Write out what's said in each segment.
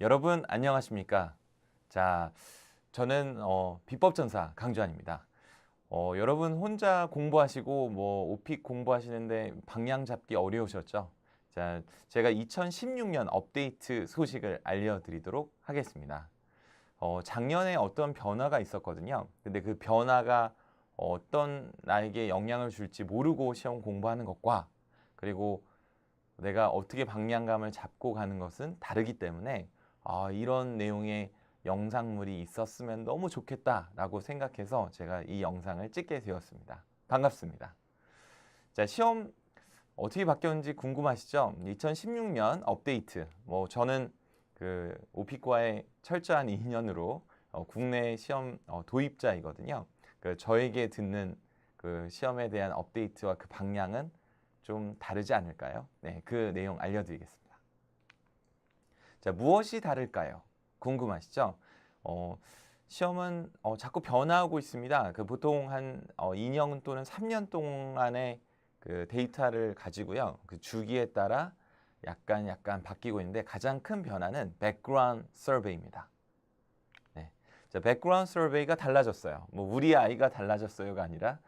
여러분 안녕하십니까? 자, 저는 비법전사 강주환입니다. 여러분 혼자 공부하시고 오픽 공부하시는데 방향 잡기 어려우셨죠? 자, 제가 2016년 업데이트 소식을 알려드리도록 하겠습니다. 작년에 어떤 변화가 있었거든요. 근데 그 변화가 어떤 나에게 영향을 줄지 모르고 시험 공부하는 것과 그리고 내가 어떻게 방향감을 잡고 가는 것은 다르기 때문에 이런 내용의 영상물이 있었으면 너무 좋겠다라고 생각해서 제가 이 영상을 찍게 되었습니다. 반갑습니다. 자, 시험 어떻게 바뀌었는지 궁금하시죠? 2016년 업데이트. 저는 그 오픽과의 철저한 인연으로 국내 시험 도입자이거든요. 저에게 듣는 그 시험에 대한 업데이트와 그 방향은 좀 다르지 않을까요? 네, 그 내용 알려드리겠습니다. 자, 무엇이 다를까요? 궁금하시죠? 시험은 자꾸 변화하고 있습니다. 보통 한 2년 또는 3년 동안의 그 데이터를 가지고요. 그 주기에 따라 약간 바뀌고 있는데 가장 큰 변화는 백그라운드 서베이입니다. 네. 자, 백그라운드 서베이가 달라졌어요. 우리 아이가 달라졌어요가 아니라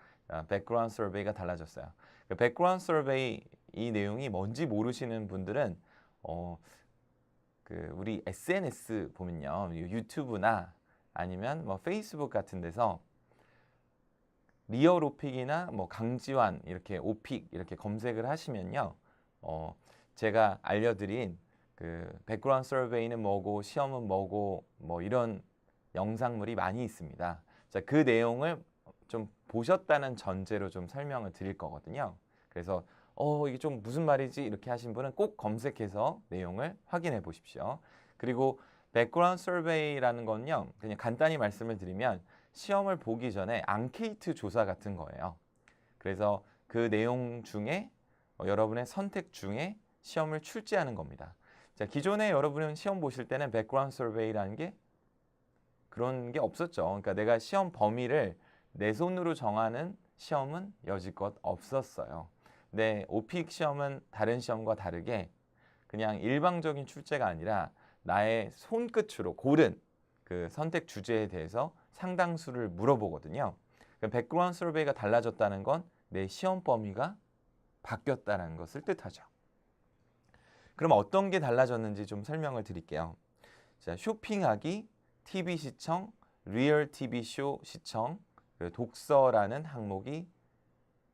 백그라운드 서베이가 달라졌어요. 백그라운드 서베이 이 내용이 뭔지 모르시는 분들은 우리 SNS 보면요, 유튜브나 아니면 페이스북 같은 데서 리얼 오픽이나 강지환 이렇게 오픽 이렇게 검색을 하시면요, 제가 알려드린 그 백그라운드 서베이는 뭐고 시험은 뭐고 이런 영상물이 많이 있습니다. 자, 그 내용을 좀 보셨다는 전제로 좀 설명을 드릴 거거든요. 그래서 이게 좀 무슨 말이지 이렇게 하신 분은 꼭 검색해서 내용을 확인해 보십시오. 그리고 백그라운드 서베이라는 건요, 그냥 간단히 말씀을 드리면 시험을 보기 전에 앙케이트 조사 같은 거예요. 그래서 그 내용 중에 여러분의 선택 중에 시험을 출제하는 겁니다. 자, 기존에 여러분은 시험 보실 때는 백그라운드 서베이라는 게 그런 게 없었죠. 그러니까 내가 시험 범위를 내 손으로 정하는 시험은 여지껏 없었어요. 근데 오픽 시험은 다른 시험과 다르게 그냥 일방적인 출제가 아니라 나의 손끝으로 고른 그 선택 주제에 대해서 상당수를 물어보거든요. 백그라운드 서베이가 달라졌다는 건 내 시험 범위가 바뀌었다는 것을 뜻하죠. 그럼 어떤 게 달라졌는지 좀 설명을 드릴게요. 자, 쇼핑하기, TV 시청, 리얼 TV 쇼 시청, 독서라는 항목이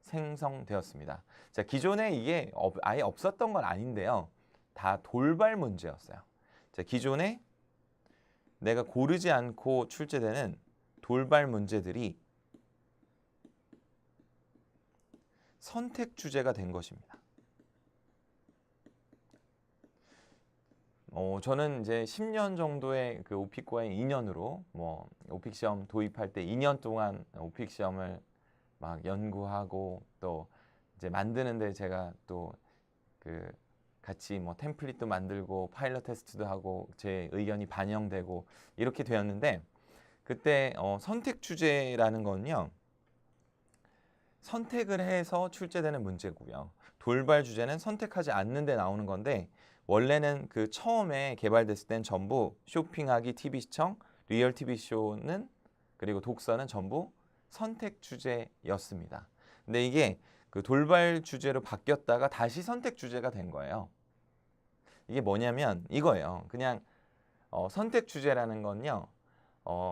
생성되었습니다. 자, 기존에 이게 아예 없었던 건 아닌데요. 다 돌발 문제였어요. 자, 기존에 내가 고르지 않고 출제되는 돌발 문제들이 선택 주제가 된 것입니다. 저는 이제 10년 정도의 그 오픽과의 인연으로 오픽 시험 도입할 때 2년 동안 오픽 시험을 막 연구하고 또 이제 만드는데 제가 또 그 같이 템플릿도 만들고 파일럿 테스트도 하고 제 의견이 반영되고 이렇게 되었는데 그때 선택 주제라는 건요, 선택을 해서 출제되는 문제고요. 돌발 주제는 선택하지 않는데 나오는 건데 원래는 그 처음에 개발됐을 땐 전부 쇼핑하기, TV 시청, 리얼 TV 쇼는 그리고 독서는 전부 선택 주제였습니다. 근데 이게 그 돌발 주제로 바뀌었다가 다시 선택 주제가 된 거예요. 이게 뭐냐면 이거예요. 그냥 선택 주제라는 건요,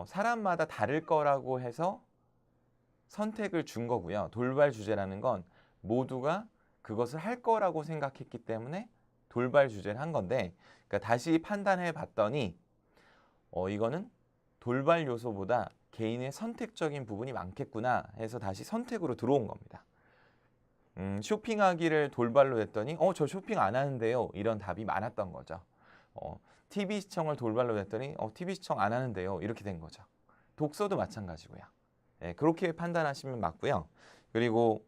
사람마다 다를 거라고 해서 선택을 준 거고요. 돌발 주제라는 건 모두가 그것을 할 거라고 생각했기 때문에 돌발 주제를 한 건데, 그러니까 다시 판단해 봤더니 이거는 돌발 요소보다 개인의 선택적인 부분이 많겠구나 해서 다시 선택으로 들어온 겁니다. 쇼핑하기를 돌발로 했더니 저 쇼핑 안 하는데요, 이런 답이 많았던 거죠. TV 시청을 돌발로 했더니 TV 시청 안 하는데요, 이렇게 된 거죠. 독서도 마찬가지고요. 네, 그렇게 판단하시면 맞고요. 그리고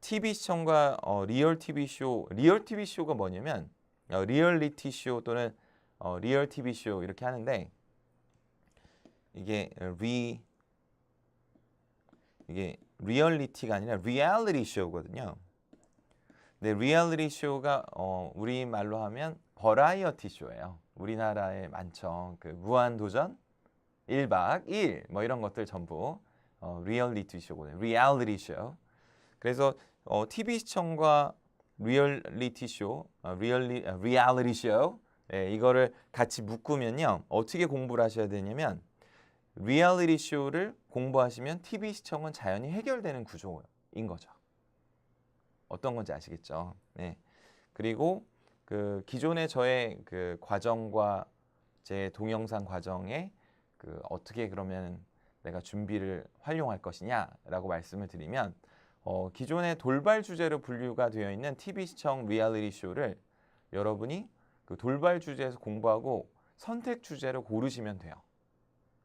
TV 시청과 리얼 TV 쇼, 리얼 TV 쇼가 뭐냐면 리얼리티 쇼 또는 리얼 TV 쇼 이렇게 하는데 이게 리얼리티가 아니라 리얼리티 쇼거든요. 근데 리얼리티 쇼가 우리말로 하면 버라이어티 쇼예요. 우리나라에 많죠. 그 무한도전, 1박 2일 뭐 이런 것들 전부 리얼리티 쇼거든요. 리얼리티 쇼. 그래서 TV 시청과 리얼리티 쇼, 리얼리티 쇼 이거를 같이 묶으면요. 어떻게 공부를 하셔야 되냐면 리얼리티 쇼를 공부하시면 TV 시청은 자연히 해결되는 구조인 거죠. 어떤 건지 아시겠죠? 네. 그리고 그 기존의 저의 그 과정과 제 동영상 과정에 그 어떻게 그러면 내가 준비를 활용할 것이냐라고 말씀을 드리면 기존의 돌발 주제로 분류가 되어 있는 TV 시청 리얼리티 쇼를 여러분이 그 돌발 주제에서 공부하고 선택 주제를 고르시면 돼요.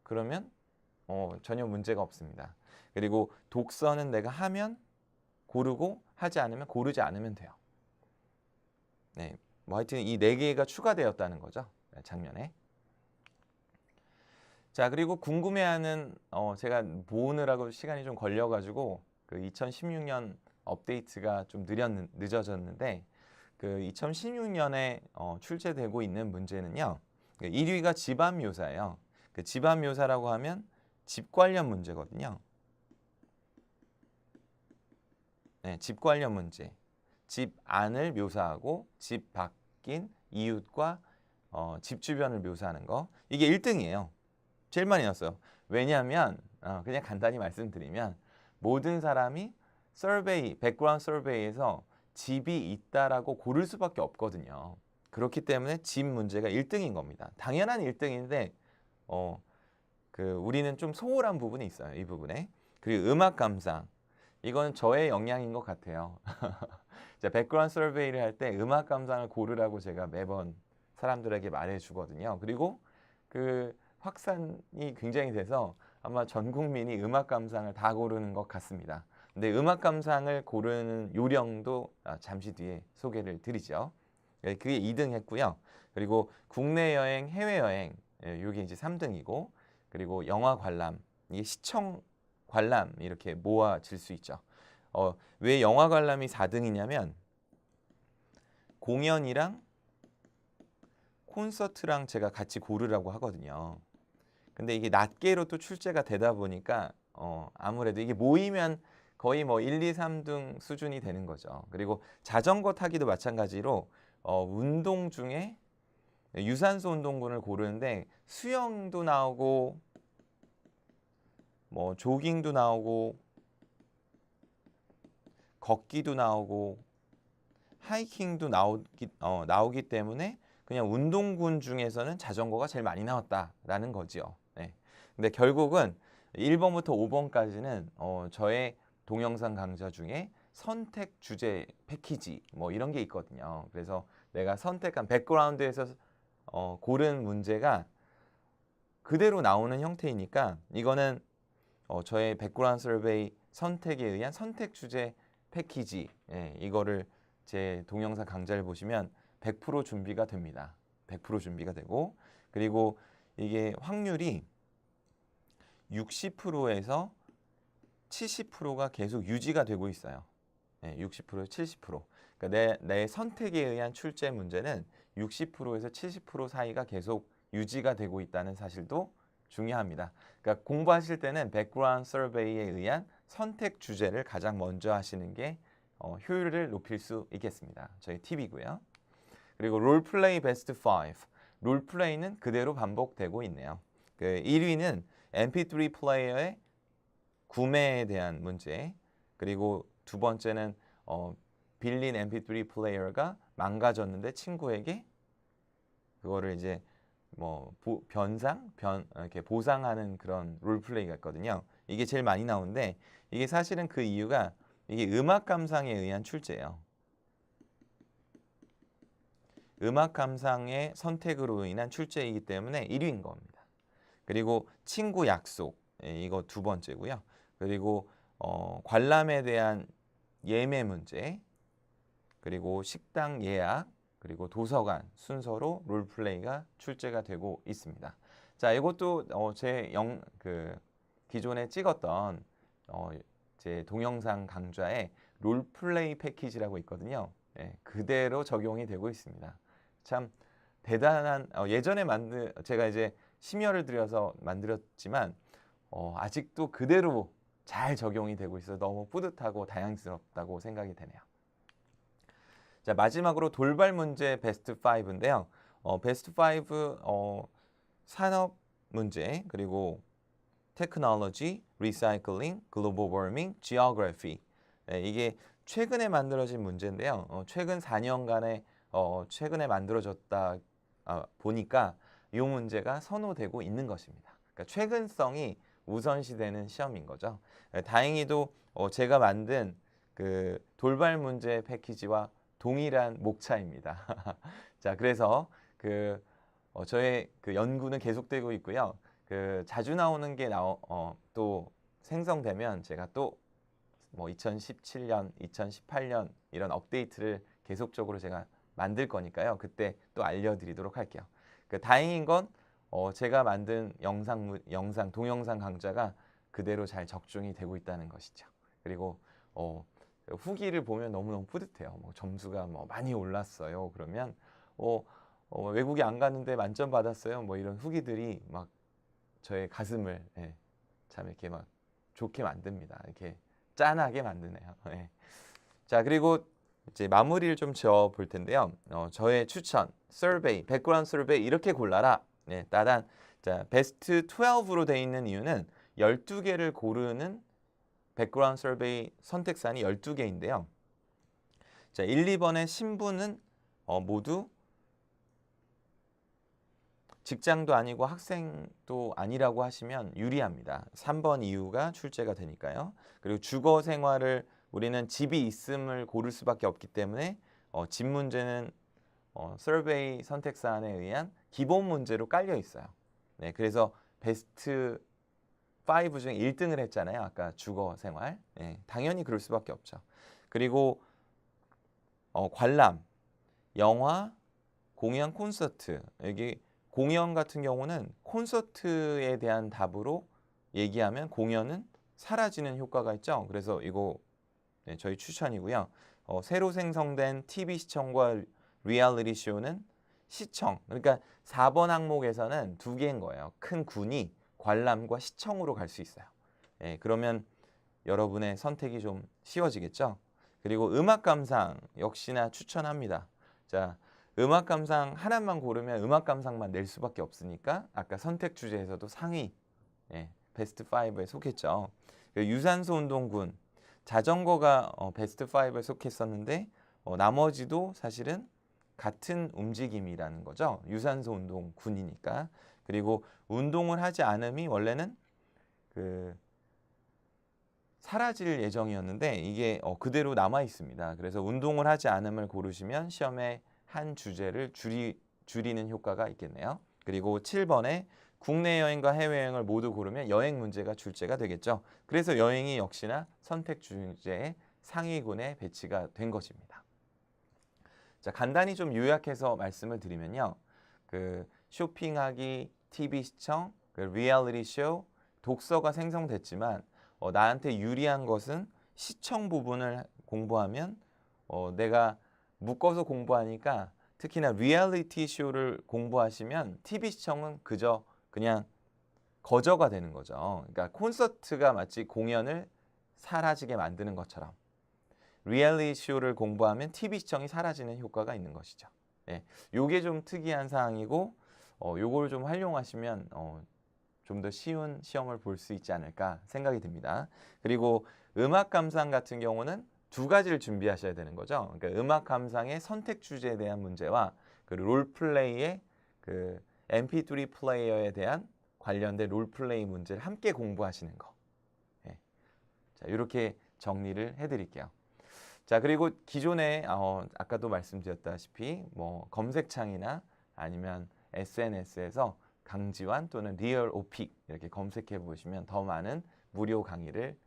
그러면 전혀 문제가 없습니다. 그리고 독서는 내가 하면 고르고 하지 않으면 고르지 않으면 돼요. 네, 뭐 하여튼 이 4개가 추가되었다는 거죠. 작년에. 자, 그리고 궁금해하는 제가 모으느라고 시간이 좀 걸려가지고 그 2016년 업데이트가 좀 늦어졌는데 그 2016년에 출제되고 있는 문제는요. 1위가 집안 묘사예요. 그 집안 묘사라고 하면 집 관련 문제거든요. 네, 집 관련 문제. 집 안을 묘사하고 집 밖인 이웃과 집 주변을 묘사하는 거. 이게 1등이에요. 제일 많이 나왔어요. 왜냐하면 그냥 간단히 말씀드리면 모든 사람이 서베이, 백그라운드 서베이에서 집이 있다라고 고를 수밖에 없거든요. 그렇기 때문에 집 문제가 1등인 겁니다. 당연한 1등인데 우리는 좀 소홀한 부분이 있어요. 이 부분에. 그리고 음악 감상. 이건 저의 역량인 것 같아요. 자, 백그라운드 서베이를 할 때 음악 감상을 고르라고 제가 매번 사람들에게 말해주거든요. 그리고 그 확산이 굉장히 돼서 아마 전 국민이 음악 감상을 다 고르는 것 같습니다. 근데 음악 감상을 고르는 요령도 잠시 뒤에 소개를 드리죠. 그게 2등 했고요. 그리고 국내 여행, 해외 여행 이게 이제 3등이고 그리고 영화 관람, 이게 시청 관람 이렇게 모아질 수 있죠. 왜 영화 관람이 4등이냐면 공연이랑 콘서트랑 제가 같이 고르라고 하거든요. 근데 이게 낱개로 또 출제가 되다 보니까 아무래도 이게 모이면 거의 뭐 1, 2, 3등 수준이 되는 거죠. 그리고 자전거 타기도 마찬가지로 운동 중에 유산소 운동군을 고르는데 수영도 나오고 뭐 조깅도 나오고 걷기도 나오고 하이킹도 나오기 때문에 그냥 운동군 중에서는 자전거가 제일 많이 나왔다라는 거지요. 네. 근데 결국은 1번부터 5번까지는 저의 동영상 강좌 중에 선택 주제 패키지 뭐 이런 게 있거든요. 그래서 내가 선택한 백그라운드에서 고른 문제가 그대로 나오는 형태이니까 이거는 저의 백그라운드 서베이 선택에 의한 선택 주제 패키지 이거를 제 동영상 강좌를 보시면 100% 준비가 됩니다. 100% 준비가 되고 그리고 이게 확률이 60%에서 70%가 계속 유지가 되고 있어요. 60%, 70%. 그러니까 내 선택에 의한 출제 문제는 60%에서 70% 사이가 계속 유지가 되고 있다는 사실도 중요합니다. 그러니까 공부하실 때는 백그라운드 서베이에 의한 선택 주제를 가장 먼저 하시는 게 효율을 높일 수 있겠습니다. 저희 팁이고요. 그리고 롤플레이 베스트 5. 롤플레이는 그대로 반복되고 있네요. 그 1위는 MP3 플레이어의 구매에 대한 문제. 그리고 두 번째는 빌린 MP3 플레이어가 망가졌는데 친구에게 그거를 이제 뭐 이렇게 보상하는 그런 롤플레이가 있거든요. 이게 제일 많이 나오는데 이게 사실은 그 이유가 이게 음악 감상에 의한 출제예요. 음악 감상의 선택으로 인한 출제이기 때문에 1위인 겁니다. 그리고 친구 약속 이거 두 번째고요. 그리고 관람에 대한 예매 문제 그리고 식당 예약 그리고 도서관 순서로 롤플레이가 출제가 되고 있습니다. 자, 이것도 기존에 찍었던 제 동영상 강좌에 롤플레이 패키지라고 있거든요. 그대로 적용이 되고 있습니다. 참 대단한 예전에 제가 이제 심혈을 들여서 만들었지만 아직도 그대로 잘 적용이 되고 있어서 너무 뿌듯하고 다양스럽다고 생각이 되네요. 자, 마지막으로 돌발 문제 베스트 5인데요. 베스트 5 산업 문제, 그리고 테크놀로지, 리사이클링, 글로벌 워밍, 지오그래피. 이게 최근에 만들어진 문제인데요. 최근 4년간에 최근에 만들어졌다 보니까 이 문제가 선호되고 있는 것입니다. 그러니까 최근성이 우선시되는 시험인 거죠. 다행히도 제가 만든 그 돌발 문제 패키지와 동일한 목차입니다. 자, 그래서 저의 그 연구는 계속되고 있고요. 자주 나오는 게 또 생성되면 제가 또 뭐 2017년, 2018년 이런 업데이트를 계속적으로 제가 만들 거니까요. 그때 또 알려드리도록 할게요. 다행인 건 제가 만든 동영상 강좌가 그대로 잘 적중이 되고 있다는 것이죠. 그리고 후기를 보면 너무너무 뿌듯해요. 뭐 점수가 뭐 많이 올랐어요. 그러면 외국에 안 갔는데 만점 받았어요. 뭐 이런 후기들이 막 저의 가슴을 참 이렇게 막 좋게 만듭니다. 이렇게 짠하게 만드네요. 자, 그리고 이제 마무리를 좀 지어 볼 텐데요. 저의 추천, 서베이, 백그라운드 서베이 이렇게 골라라. 따단. 자, 베스트 12로 되어 있는 이유는 12개를 고르는 백그라운드 서베이 선택사안이 12개인데요. 자, 1, 2번의 신분은 모두 직장도 아니고 학생도 아니라고 하시면 유리합니다. 3번 이유가 출제가 되니까요. 그리고 주거 생활을 우리는 집이 있음을 고를 수밖에 없기 때문에 집 문제는 서베이 선택사안에 의한 기본 문제로 깔려 있어요. 네, 그래서 베스트 5 중에 1등을 했잖아요. 아까 주거 생활. 네, 당연히 그럴 수밖에 없죠. 그리고 관람, 영화, 공연, 콘서트. 여기 공연 같은 경우는 콘서트에 대한 답으로 얘기하면 공연은 사라지는 효과가 있죠. 그래서 이거 저희 추천이고요. 새로 생성된 TV 시청과 리얼리티 쇼는 시청. 그러니까 4번 항목에서는 두 개인 거예요. 큰 군이 관람과 시청으로 갈 수 있어요. 그러면 여러분의 선택이 좀 쉬워지겠죠. 그리고 음악 감상 역시나 추천합니다. 자, 음악 감상 하나만 고르면 음악 감상만 낼 수밖에 없으니까 아까 선택 주제에서도 상위 베스트 5에 속했죠. 유산소 운동군, 자전거가 베스트 5에 속했었는데 나머지도 사실은 같은 움직임이라는 거죠. 유산소 운동군이니까. 그리고 운동을 하지 않음이 원래는 사라질 예정이었는데 이게 그대로 남아 있습니다. 그래서 운동을 하지 않음을 고르시면 시험에 한 주제를 줄이는 효과가 있겠네요. 그리고 7번에 국내 여행과 해외여행을 모두 고르면 여행 문제가 출제가 되겠죠. 그래서 여행이 역시나 선택 주제의 상위군에 배치가 된 것입니다. 자, 간단히 좀 요약해서 말씀을 드리면요. 쇼핑하기, TV 시청, 리얼리티 쇼, 독서가 생성됐지만 나한테 유리한 것은 시청 부분을 공부하면 내가 묶어서 공부하니까 특히나 리얼리티 쇼를 공부하시면 TV 시청은 그냥 거저가 되는 거죠. 그러니까 콘서트가 마치 공연을 사라지게 만드는 것처럼 리얼리티 쇼를 공부하면 TV 시청이 사라지는 효과가 있는 것이죠. 요게 좀 특이한 사항이고 요걸 좀 활용하시면 좀 더 쉬운 시험을 볼 수 있지 않을까 생각이 듭니다. 그리고 음악 감상 같은 경우는 두 가지를 준비하셔야 되는 거죠. 그러니까 음악 감상의 선택 주제에 대한 문제와 롤플레이의 MP3 플레이어에 대한 관련된 롤플레이 문제를 함께 공부하시는 거. 자, 이렇게 정리를 해드릴게요. 자, 그리고 기존에 아까도 말씀드렸다시피 뭐 검색창이나 아니면 SNS에서 강지환 또는 리얼 오픽 이렇게 검색해 보시면 더 많은 무료 강의를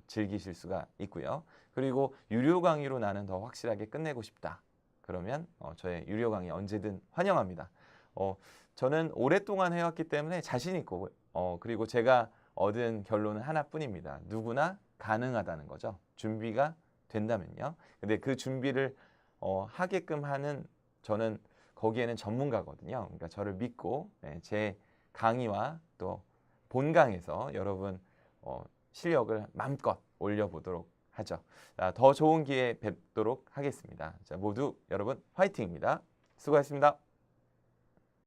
즐기실 수가 있고요. 그리고 유료 강의로 나는 더 확실하게 끝내고 싶다. 그러면 저의 유료 강의 언제든 환영합니다. 저는 오랫동안 해왔기 때문에 자신 있고 그리고 제가 얻은 결론은 하나뿐입니다. 누구나 가능하다는 거죠. 준비가 된다면요. 근데 그 준비를 하게끔 하는 저는 거기에는 전문가거든요. 그러니까 저를 믿고 제 강의와 또 본강에서 여러분 실력을 마음껏 올려보도록 하죠. 자, 더 좋은 기회 뵙도록 하겠습니다. 자, 모두 여러분 화이팅입니다. 수고하셨습니다.